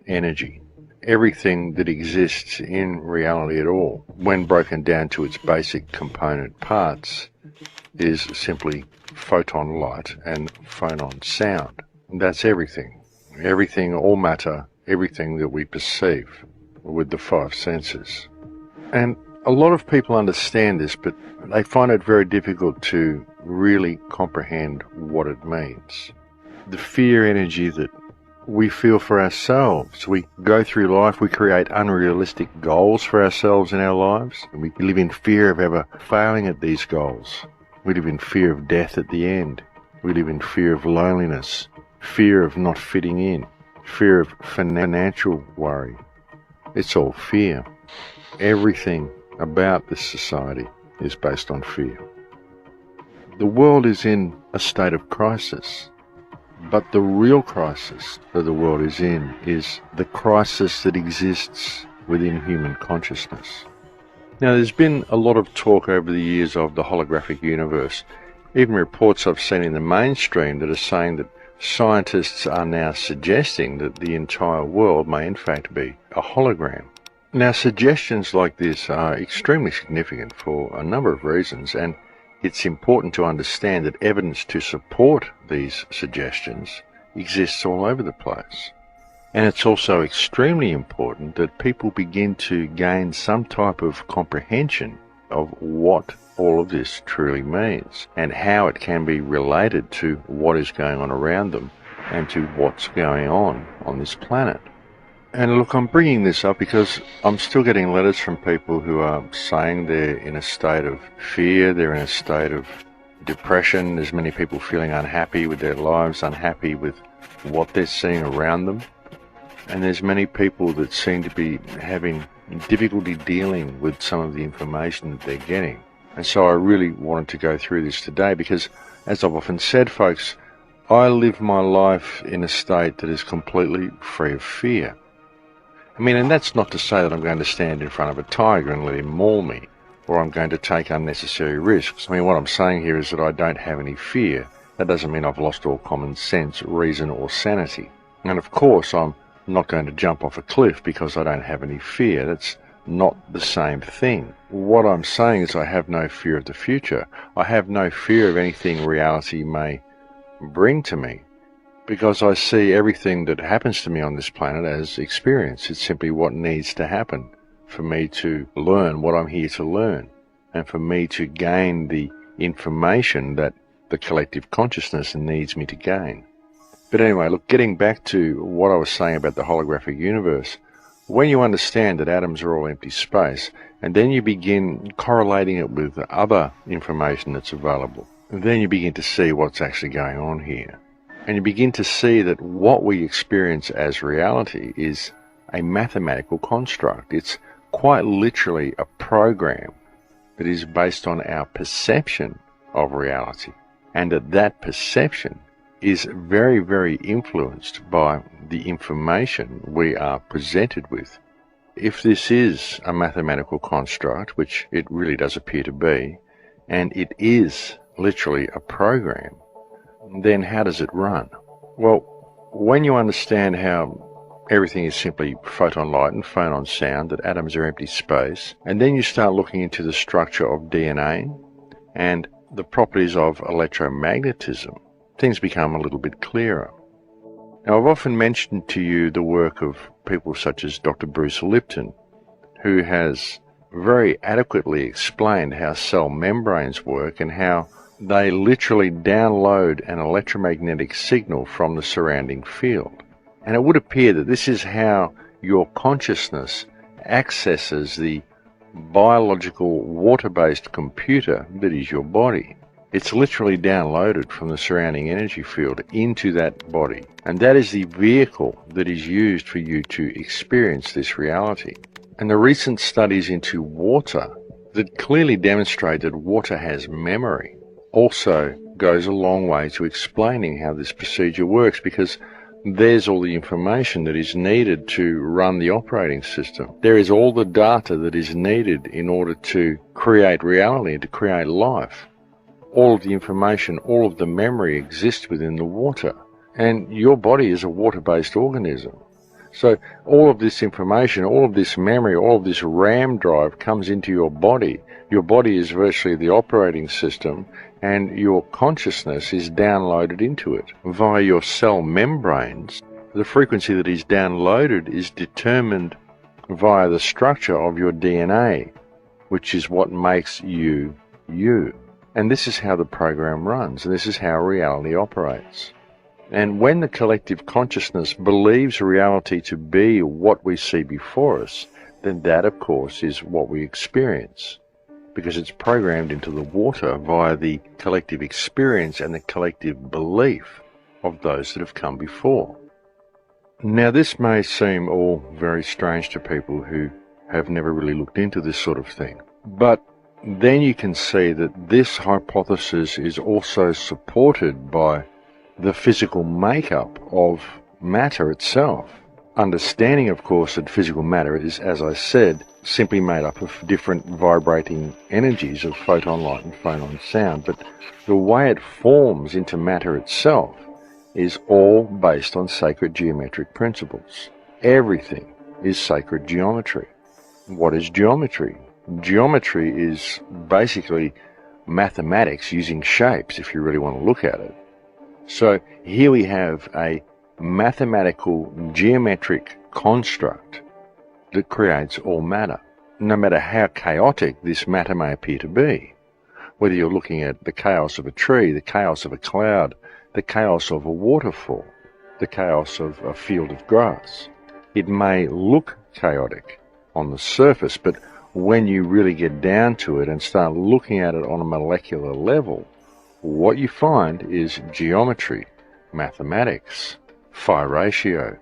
energy. Everything that exists in reality at all, when broken down to its basic component parts, is simply photon light and phonon sound. That's everything. Everything, all matter, everything that we perceive with the five senses. And a lot of people understand this, but they find it very difficult to really comprehend what it means. The fear energy that we feel for ourselves. We go through life, we create unrealistic goals for ourselves in our lives, and we live in fear of ever failing at these goals. We live in fear of death at the end. We live in fear of loneliness, fear of not fitting in, fear of financial worry. It's all fear. Everything about this society is based on fear. The world is in a state of crisis. But the real crisis that the world is in is the crisis that exists within human consciousness. Now, there's been a lot of talk over the years of the holographic universe, even reports I've seen in the mainstream that are saying that scientists are now suggesting that the entire world may in fact be a hologram. Now, suggestions like this are extremely significant for a number of reasons, and it's important to understand that evidence to support these suggestions exists all over the place. And it's also extremely important that people begin to gain some type of comprehension of what all of this truly means and how it can be related to what is going on around them and to what's going on this planet. And look, I'm bringing this up because I'm still getting letters from people who are saying they're in a state of fear, they're in a state of depression. There's many people feeling unhappy with their lives, unhappy with what they're seeing around them. And there's many people that seem to be having difficulty dealing with some of the information that they're getting. And so I really wanted to go through this today because, as I've often said, folks, I live my life in a state that is completely free of fear. I mean, and that's not to say that I'm going to stand in front of a tiger and let him maul me, or I'm going to take unnecessary risks. I mean, what I'm saying here is that I don't have any fear. That doesn't mean I've lost all common sense, reason, or sanity. And of course, I'm not going to jump off a cliff because I don't have any fear. That's not the same thing. What I'm saying is I have no fear of the future. I have no fear of anything reality may bring to me, because I see everything that happens to me on this planet as experience. It's simply what needs to happen for me to learn what I'm here to learn, and for me to gain the information that the collective consciousness needs me to gain. But anyway, look, getting back to what I was saying about the holographic universe, when you understand that atoms are all empty space, and then you begin correlating it with other information that's available, then you begin to see what's actually going on here. And you begin to see that what we experience as reality is a mathematical construct. It's quite literally a program that is based on our perception of reality. And that perception is very, very influenced by the information we are presented with. If this is a mathematical construct, which it really does appear to be, and it is literally a program, then how does it run? Well, when you understand how everything is simply photon light and phonon sound, that atoms are empty space, and then you start looking into the structure of DNA and the properties of electromagnetism, things become a little bit clearer. Now, I've often mentioned to you the work of people such as Dr. Bruce Lipton, who has very adequately explained how cell membranes work and how they literally download an electromagnetic signal from the surrounding field. And it would appear that this is how your consciousness accesses the biological water-based computer that is your body. It's literally downloaded from the surrounding energy field into that body. And that is the vehicle that is used for you to experience this reality. And the recent studies into water that clearly demonstrate that water has memory also goes a long way to explaining how this procedure works, because there's all the information that is needed to run the operating system. There is all the data that is needed in order to create reality, to create life. All of the information, all of the memory exists within the water. And your body is a water-based organism. So all of this information, all of this memory, all of this RAM drive comes into your body. Your body is virtually the operating system, and your consciousness is downloaded into it via your cell membranes. The frequency that is downloaded is determined via the structure of your DNA, which is what makes you, you. And this is how the program runs, and this is how reality operates. And when the collective consciousness believes reality to be what we see before us, then that, of course, is what we experience, because it's programmed into the water via the collective experience and the collective belief of those that have come before. Now, this may seem all very strange to people who have never really looked into this sort of thing, but then you can see that this hypothesis is also supported by the physical makeup of matter itself. Understanding, of course, that physical matter is, as I said, simply made up of different vibrating energies of photon light and photon sound, but the way it forms into matter itself is all based on sacred geometric principles. Everything is sacred geometry. What is geometry? Geometry is basically mathematics using shapes, if you really want to look at it. So here we have a mathematical geometric construct that creates all matter, no matter how chaotic this matter may appear to be. Whether you're looking at the chaos of a tree, the chaos of a cloud, the chaos of a waterfall, the chaos of a field of grass. It may look chaotic on the surface, but when you really get down to it and start looking at it on a molecular level, what you find is geometry, mathematics, phi ratio,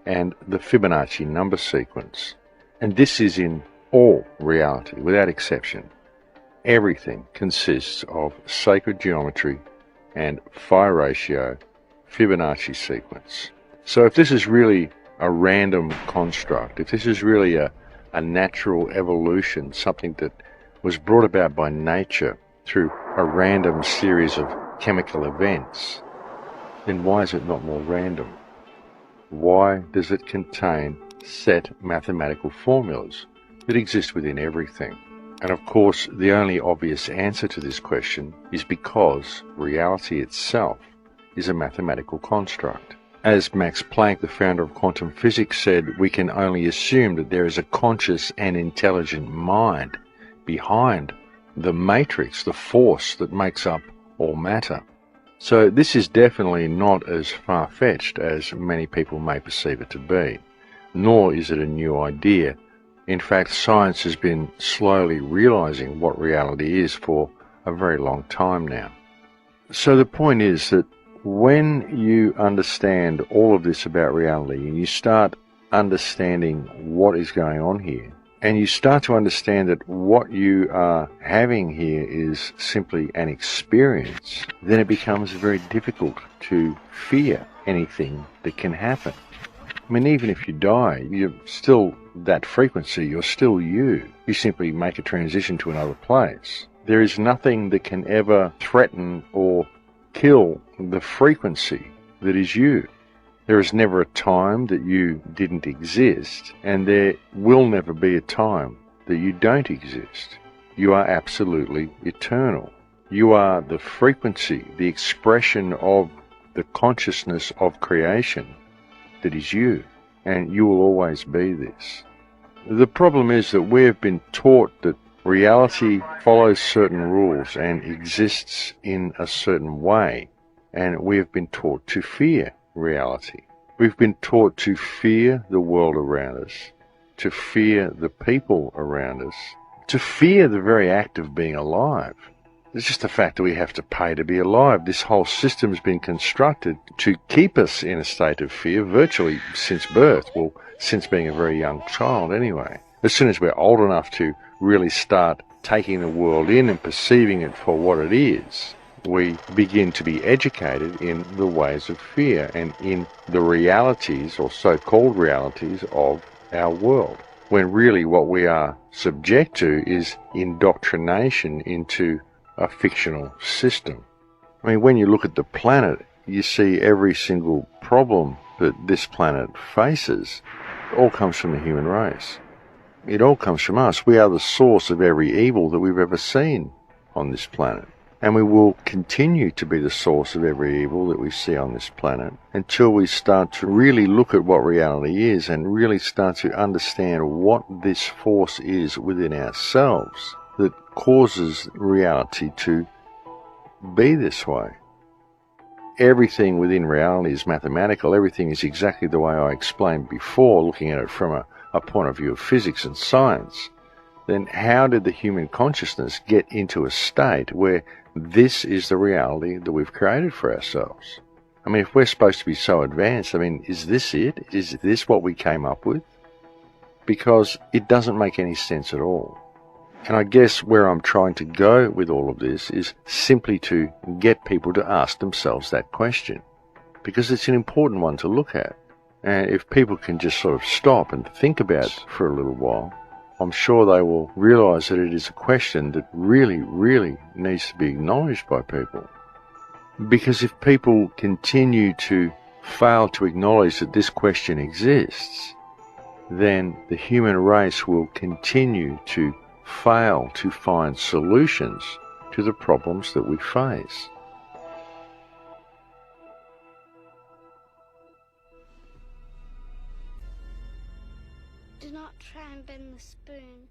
and the Fibonacci number sequence. And this is in all reality, without exception. Everything consists of sacred geometry and phi ratio, Fibonacci sequence. So if this is really a random construct, if this is really a natural evolution, something that was brought about by nature through a random series of chemical events, then why is it not more random? Why does it contain set mathematical formulas that exist within everything? And of course, the only obvious answer to this question is because reality itself is a mathematical construct. As Max Planck, the founder of quantum physics, said, we can only assume that there is a conscious and intelligent mind behind the matrix, the force that makes up all matter. So this is definitely not as far-fetched as many people may perceive it to be, nor is it a new idea. In fact, science has been slowly realizing what reality is for a very long time now. So the point is that when you understand all of this about reality and you start understanding what is going on here, and you start to understand that what you are having here is simply an experience, then it becomes very difficult to fear anything that can happen. I mean, even if you die, you're still that frequency, you're still you. You simply make a transition to another place. There is nothing that can ever threaten or kill the frequency that is you. There is never a time that you didn't exist, and there will never be a time that you don't exist. You are absolutely eternal. You are the frequency, the expression of the consciousness of creation that is you, and you will always be this. The problem is that we have been taught that reality follows certain rules and exists in a certain way, and we have been taught to fear reality. We've been taught to fear the world around us, to fear the people around us, to fear the very act of being alive. It's just the fact that we have to pay to be alive. This whole system's been constructed to keep us in a state of fear virtually since birth, well, since being a very young child anyway. As soon as we're old enough to really start taking the world in and perceiving it for what it is, we begin to be educated in the ways of fear and in the realities, or so-called realities, of our world, when really what we are subject to is indoctrination into a fictional system. I mean, when you look at the planet, you see every single problem that this planet faces all comes from the human race. It all comes from us. We are the source of every evil that we've ever seen on this planet. And we will continue to be the source of every evil that we see on this planet until we start to really look at what reality is and really start to understand what this force is within ourselves that causes reality to be this way. Everything within reality is mathematical. Everything is exactly the way I explained before, looking at it from a point of view of physics and science. Then how did the human consciousness get into a state where this is the reality that we've created for ourselves? I mean, if we're supposed to be so advanced, I mean, is this it? Is this what we came up with? Because it doesn't make any sense at all. And I guess where I'm trying to go with all of this is simply to get people to ask themselves that question, because it's an important one to look at. And if people can just sort of stop and think about it for a little while, I'm sure they will realise that it is a question that really, really needs to be acknowledged by people. Because if people continue to fail to acknowledge that this question exists, then the human race will continue to fail to find solutions to the problems that we face. Do not try and bend the spoon.